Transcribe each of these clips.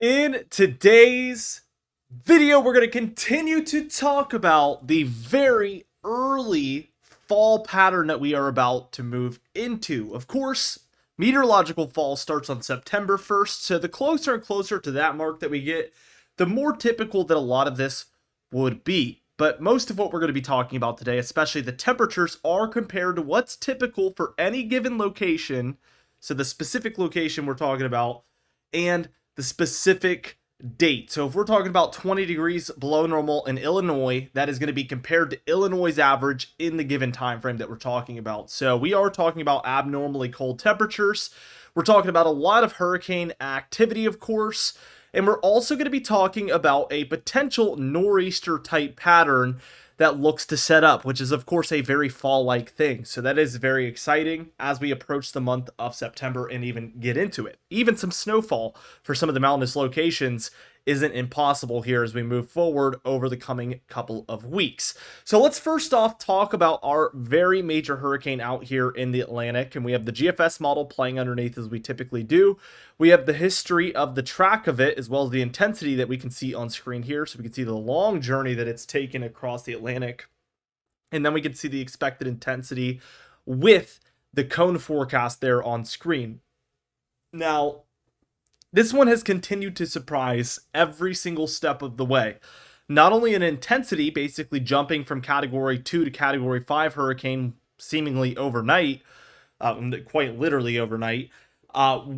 In today's video, we're going to continue to talk about the very early fall pattern that we are about to move into. Of course, meteorological fall starts on September 1st, so the closer and closer to that mark that we get, the more typical that a lot of this would be. But most of what we're going to be talking about today, especially the temperatures, are compared to what's typical for any given location. So the specific location we're talking about, and the specific date. So if we're talking about 20 degrees below normal in Illinois, that is going to be compared to Illinois' average in the given time frame that we're talking about. So we are talking about abnormally cold temperatures. We're talking about a lot of hurricane activity, of course, and we're also going to be talking about a potential nor'easter type pattern that looks to set up, which is of course a very fall-like thing. So that is very exciting as we approach the month of September and even get into it. Even some snowfall for some of the mountainous locations isn't impossible here as we move forward over the coming couple of weeks. So let's first off talk about our very major hurricane out here in the Atlantic, and we have the GFS model playing underneath as we typically do. We have the history of the track of it as well as the intensity that we can see on screen here, so we can see the long journey that it's taken across the Atlantic, and then we can see the expected intensity with the cone forecast there on screen. Now, this one has continued to surprise every single step of the way. Not only in intensity, basically jumping from Category 2 to Category 5 hurricane seemingly overnight, quite literally overnight,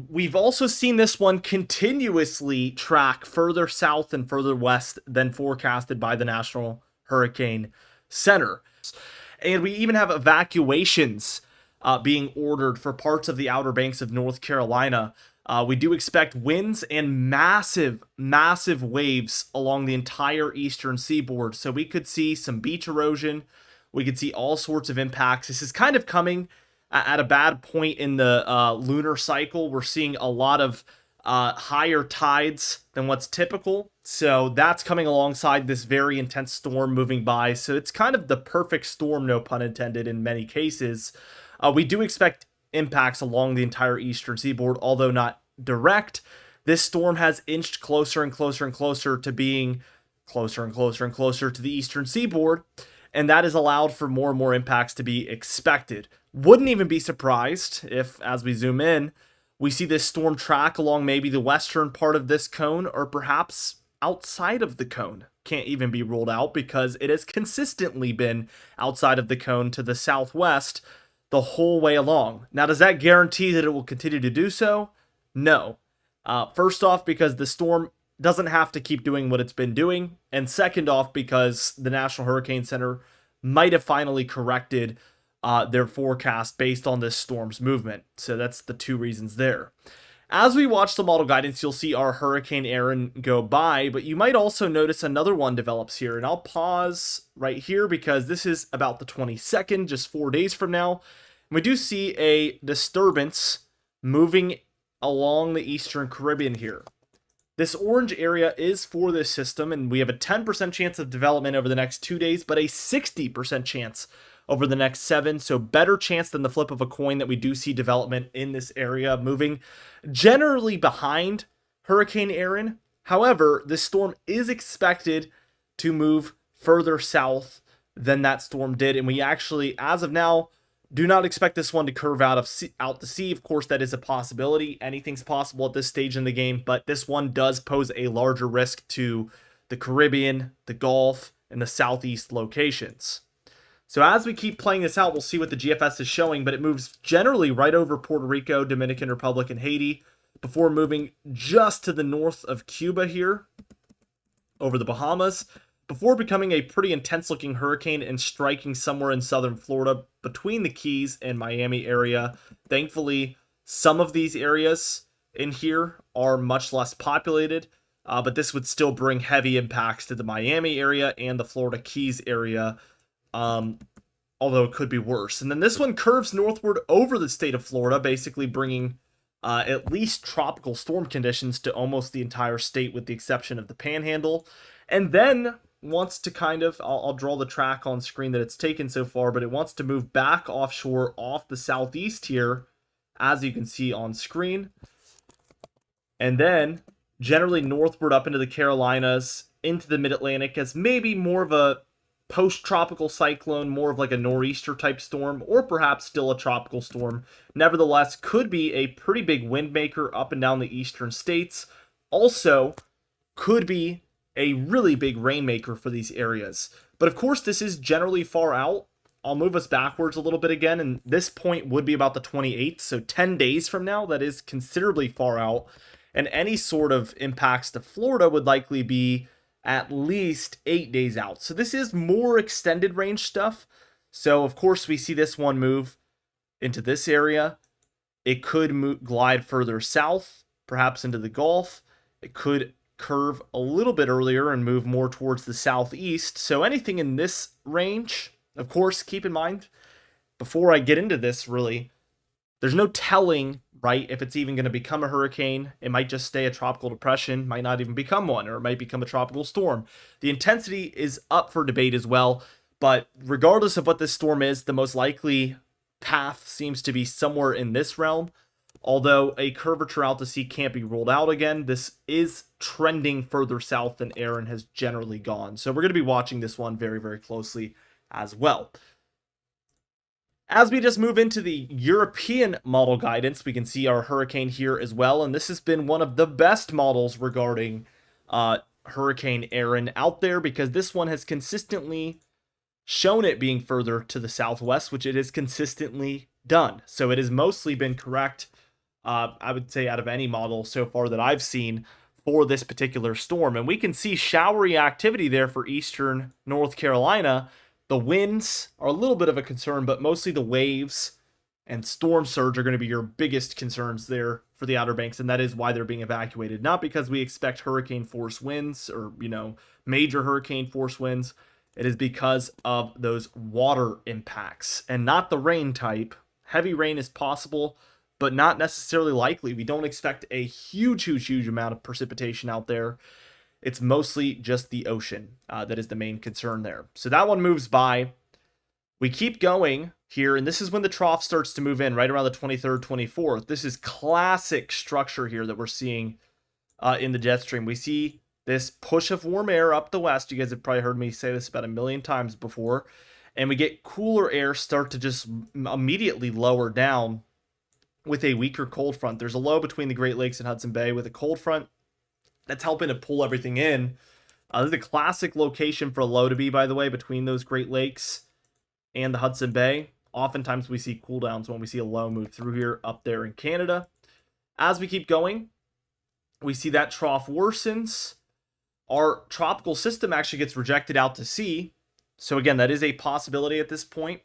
we've also seen this one continuously track further south and further west than forecasted by the National Hurricane Center. And we even have evacuations being ordered for parts of the Outer Banks of North Carolina. We do expect winds and massive waves along the entire eastern seaboard. So we could see some beach erosion. We could see all sorts of impacts. This is kind of coming at a bad point in the lunar cycle. We're seeing a lot of higher tides than what's typical. So that's coming alongside this very intense storm moving by. So it's kind of the perfect storm, no pun intended, in many cases. We do expect impacts along the entire eastern seaboard, although not direct. This storm has inched closer and closer and closer to being closer and closer and closer to the eastern seaboard, and that has allowed for more and more impacts to be expected. Wouldn't even be surprised if, as we zoom in, we see this storm track along maybe the western part of this cone, or perhaps outside of the cone. Can't even be ruled out because it has consistently been outside of the cone to the southwest the whole way along. Now, does that guarantee that it will continue to do so? No. First off, because the storm doesn't have to keep doing what it's been doing. And second off, because the National Hurricane Center might have finally corrected their forecast based on this storm's movement. So that's the two reasons there. As we watch the model guidance, you'll see our Hurricane Erin go by, but you might also notice another one develops here. And I'll pause right here because this is about the 22nd, just 4 days from now. And we do see a disturbance moving along the Eastern Caribbean here. This orange area is for this system, and we have a 10% chance of development over the next 2 days, but a 60% chance over the next 7. So better chance than the flip of a coin that we do see development in this area, moving generally behind Hurricane Erin. However, this storm is expected to move further south than that storm did, and we actually, as of now, do not expect this one to curve out to sea. Of course, that is a possibility. Anything's possible at this stage in the game, but this one does pose a larger risk to the Caribbean, the Gulf, and the southeast locations. So as we keep playing this out, we'll see what the GFS is showing, but it moves generally right over Puerto Rico, Dominican Republic, and Haiti before moving just to the north of Cuba here, over the Bahamas, before becoming a pretty intense-looking hurricane and striking somewhere in southern Florida between the Keys and Miami area. Thankfully, some of these areas in here are much less populated, but this would still bring heavy impacts to the Miami area and the Florida Keys area, although it could be worse. And then this one curves northward over the state of Florida, basically bringing at least tropical storm conditions to almost the entire state with the exception of the Panhandle. And then wants to kind of, I'll draw the track on screen that it's taken so far, but it wants to move back offshore off the southeast here, as you can see on screen. And then generally northward up into the Carolinas, into the mid-Atlantic as maybe more of a post-tropical cyclone, more of like a nor'easter type storm, or perhaps still a tropical storm. Nevertheless, could be a pretty big wind maker up and down the eastern states. Also, could be a really big rainmaker for these areas. But of course, this is generally far out. I'll move us backwards a little bit again, and this point would be about the 28th, so 10 days from now. That is considerably far out. And any sort of impacts to Florida would likely be at least 8 days out. So this is more extended range stuff. So of course, we see this one move into this area. It could glide further south, perhaps into the Gulf. It could curve a little bit earlier and move more towards the southeast. So anything in this range, of course, keep in mind, before I get into this really, there's no telling, right, if it's even going to become a hurricane. It might just stay a tropical depression, might not even become one, or it might become a tropical storm. The intensity is up for debate as well, but regardless of what this storm is, the most likely path seems to be somewhere in this realm. Although a curvature out to sea can't be ruled out again, this is trending further south than Aaron has generally gone. So we're going to be watching this one very, very closely as well. As we just move into the European model guidance, we can see our hurricane here as well. And this has been one of the best models regarding Hurricane Aaron out there, because this one has consistently shown it being further to the southwest, which it has consistently done. So it has mostly been correct, I would say, out of any model so far that I've seen for this particular storm. And we can see showery activity there for eastern North Carolina. The winds are a little bit of a concern, but mostly the waves and storm surge are going to be your biggest concerns there for the Outer Banks, and that is why they're being evacuated. Not because we expect hurricane force winds or, major hurricane force winds. It is because of those water impacts and not the rain type. Heavy rain is possible, but not necessarily likely. We don't expect a huge amount of precipitation out there. It's mostly just the ocean that is the main concern there. So that one moves by. We keep going here, and this is when the trough starts to move in, right around the 23rd, 24th. This is classic structure here that we're seeing in the jet stream. We see this push of warm air up the west. You guys have probably heard me say this about a million times before. And we get cooler air start to just immediately lower down with a weaker cold front. There's a low between the Great Lakes and Hudson Bay with a cold front that's helping to pull everything in. This is a classic location for a low to be, by the way, between those Great Lakes and the Hudson Bay. Oftentimes we see cool downs when we see a low move through here up there in Canada. As we keep going, we see that trough worsens. Our tropical system actually gets rejected out to sea. So again, that is a possibility at this point.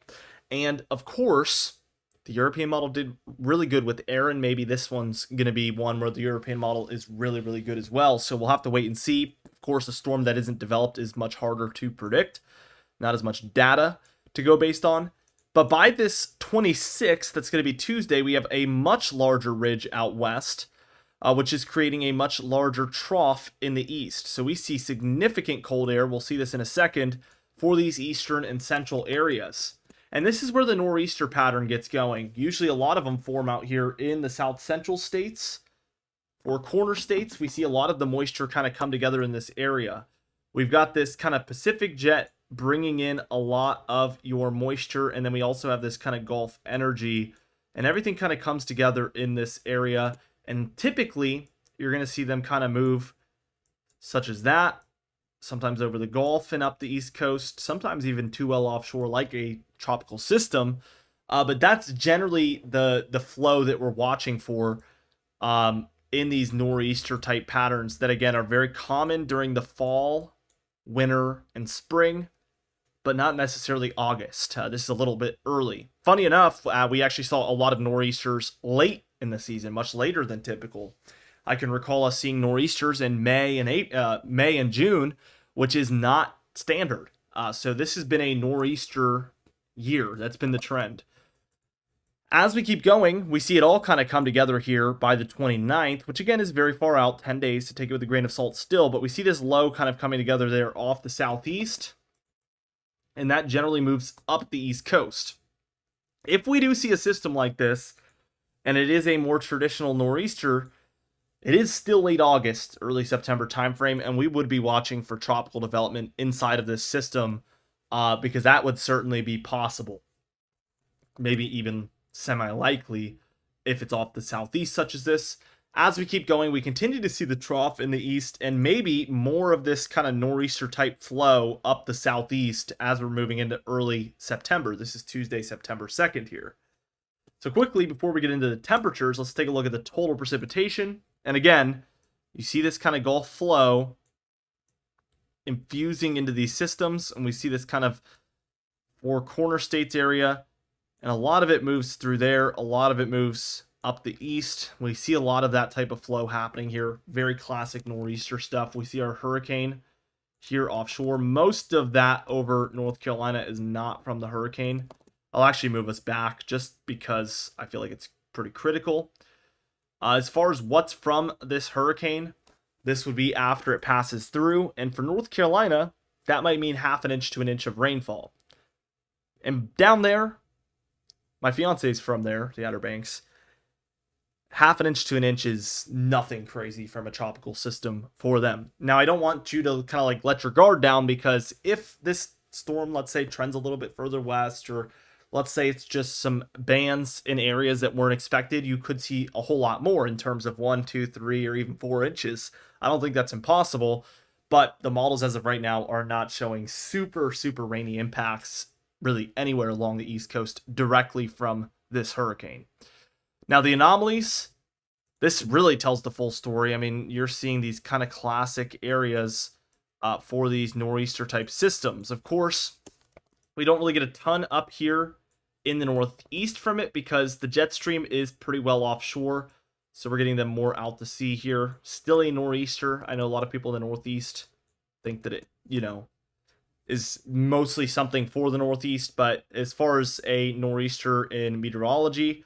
And of course, the European model did really good with Aaron. Maybe this one's going to be one where the European model is really, really good as well. So we'll have to wait and see. Of course, a storm that isn't developed is much harder to predict. Not as much data to go based on. But by this 26th, that's going to be Tuesday, we have a much larger ridge out west, which is creating a much larger trough in the east. So we see significant cold air. We'll see this in a second for these eastern and central areas. And this is where the nor'easter pattern gets going. Usually a lot of them form out here in the south central states or corner states. We see a lot of the moisture kind of come together in this area. We've got this kind of Pacific jet bringing in a lot of your moisture. And then we also have this kind of Gulf energy, and everything kind of comes together in this area. And typically you're going to see them kind of move such as that, sometimes over the Gulf and up the East Coast, sometimes even too well offshore like a tropical system. But that's generally the flow that we're watching for in these nor'easter type patterns that, again, are very common during the fall, winter, and spring, but not necessarily August. This is a little bit early. Funny enough, we actually saw a lot of nor'easters late in the season, much later than typical. I can recall us seeing nor'easters in May and June, which is not standard. So this has been a nor'easter year. That's been the trend. As we keep going, we see it all kind of come together here by the 29th, which again is very far out, 10 days to take it with a grain of salt still, but we see this low kind of coming together there off the southeast, and that generally moves up the east coast. If we do see a system like this, and it is a more traditional nor'easter, It is still late August, early September timeframe, and we would be watching for tropical development inside of this system because that would certainly be possible. Maybe even semi-likely if it's off the southeast, such as this. As we keep going, we continue to see the trough in the east and maybe more of this kind of nor'easter type flow up the southeast as we're moving into early September. This is Tuesday, September 2nd here. So quickly, before we get into the temperatures, let's take a look at the total precipitation. And again, you see this kind of Gulf flow infusing into these systems, and we see this kind of four corner states area, and a lot of it moves through there, a lot of it moves up the east. We see a lot of that type of flow happening here. Very classic nor'easter stuff. We see our hurricane here offshore. Most of that over North Carolina is not from the hurricane. I'll actually move us back just because I feel like it's pretty critical. As far as what's from this hurricane, this would be after it passes through. And for North Carolina, that might mean 1/2 inch to 1 inch of rainfall. And down there, my fiance's from there, the Outer Banks. 1/2 inch to 1 inch is nothing crazy from a tropical system for them. Now, I don't want you to kind of like let your guard down, because if this storm, let's say, trends a little bit further west, or let's say it's just some bands in areas that weren't expected, you could see a whole lot more in terms of 1, 2, 3, or even 4 inches. I don't think that's impossible, but the models as of right now are not showing super rainy impacts really anywhere along the East Coast directly from this hurricane. Now, the anomalies, this really tells the full story. I mean, you're seeing these kind of classic areas for these nor'easter type systems. Of course, we don't really get a ton up here in the northeast from it because the jet stream is pretty well offshore. So we're getting them more out to sea here. Still a nor'easter. I know a lot of people in the northeast think that it, is mostly something for the northeast. But as far as a nor'easter in meteorology,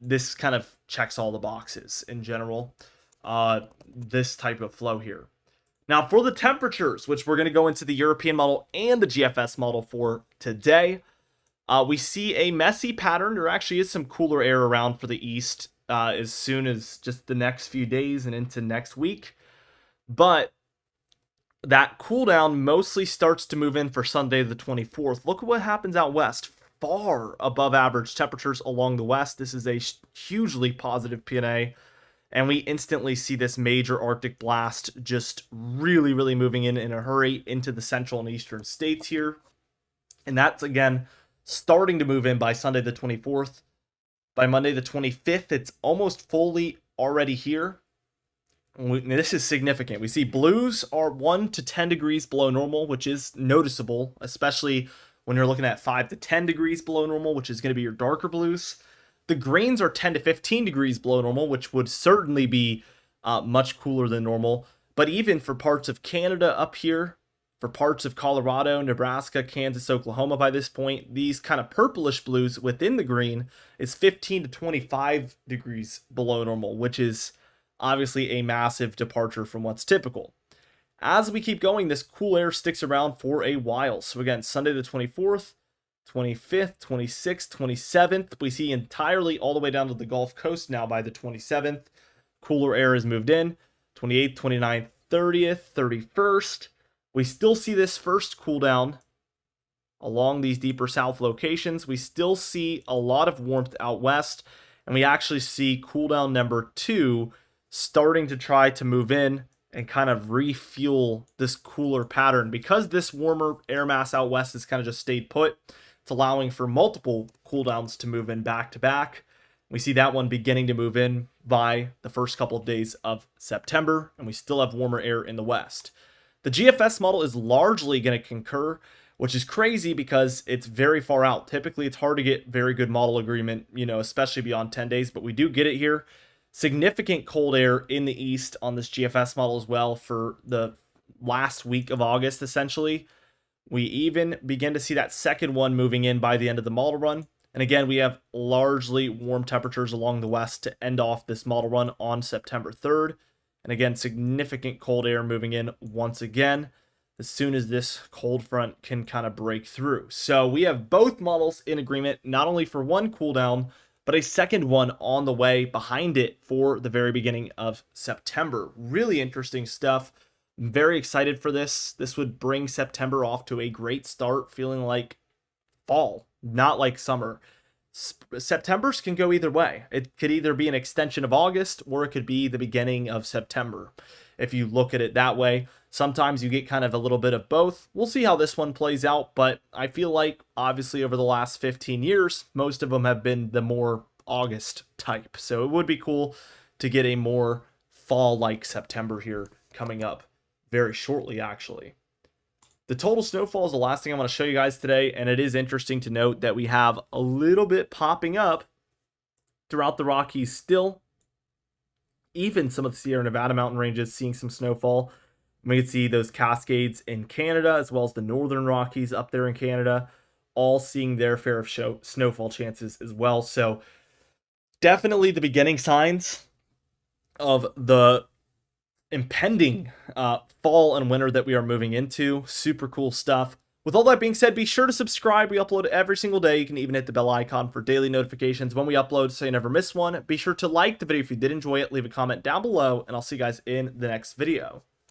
this kind of checks all the boxes in general. This type of flow here. Now, for the temperatures, which we're going to go into the European model and the GFS model for today, we see a messy pattern. There actually is some cooler air around for the east as soon as just the next few days and into next week. But that cool down mostly starts to move in for Sunday the 24th. Look at what happens out west. Far above average temperatures along the west. This is a hugely positive PNA. And we instantly see this major Arctic blast just really moving in a hurry into the central and eastern states here. And that's, again, starting to move in by Sunday the 24th. By Monday the 25th, it's almost fully already here. This is significant. We see blues are 1 to 10 degrees below normal, which is noticeable, especially when you're looking at 5 to 10 degrees below normal, which is going to be your darker blues. The greens are 10 to 15 degrees below normal, which would certainly be much cooler than normal. But even for parts of Canada up here, for parts of Colorado, Nebraska, Kansas, Oklahoma by this point, these kind of purplish blues within the green is 15 to 25 degrees below normal, which is obviously a massive departure from what's typical. As we keep going, this cool air sticks around for a while. So again, Sunday the 24th, 25th, 26th, 27th, we see entirely all the way down to the Gulf Coast now by the 27th. Cooler air has moved in. 28th, 29th, 30th, 31st. We still see this first cool down along these deeper south locations. We still see a lot of warmth out west, and we actually see cool down number 2 starting to try to move in and kind of refuel this cooler pattern. Because this warmer air mass out west has kind of just stayed put, it's allowing for multiple cooldowns to move in back to back. We see that one beginning to move in by the first couple of days of September, and we still have warmer air in the west. The GFS model is largely going to concur, which is crazy because it's very far out. Typically, it's hard to get very good model agreement, especially beyond 10 days, but we do get it here. Significant cold air in the east on this GFS model as well for the last week of August, essentially. We even begin to see that second one moving in by the end of the model run. And again, we have largely warm temperatures along the west to end off this model run on September 3rd. And again, significant cold air moving in once again as soon as this cold front can kind of break through. So we have both models in agreement, not only for one cool down, but a second one on the way behind it for the very beginning of September. Really interesting stuff. I'm very excited for this. This would bring September off to a great start, feeling like fall, not like summer. September's can go either way. It could either be an extension of August or it could be the beginning of September. If you look at it that way, sometimes you get kind of a little bit of both. We'll see how this one plays out, but I feel like obviously over the last 15 years, most of them have been the more August type. So it would be cool to get a more fall-like September here coming up very shortly, actually. The total snowfall is the last thing I want to show you guys today, and it is interesting to note that we have a little bit popping up throughout the Rockies still. Even some of the Sierra Nevada mountain ranges seeing some snowfall. We can see those Cascades in Canada, as well as the Northern Rockies up there in Canada, all seeing their fair of snowfall chances as well. So definitely the beginning signs of the impending fall and winter that we are moving into. Super cool stuff. With all that being said, be sure to subscribe. We upload every single day. You can even hit the bell icon for daily notifications when we upload so you never miss one. Be sure to like the video if you did enjoy it. Leave a comment down below, and I'll see you guys in the next video.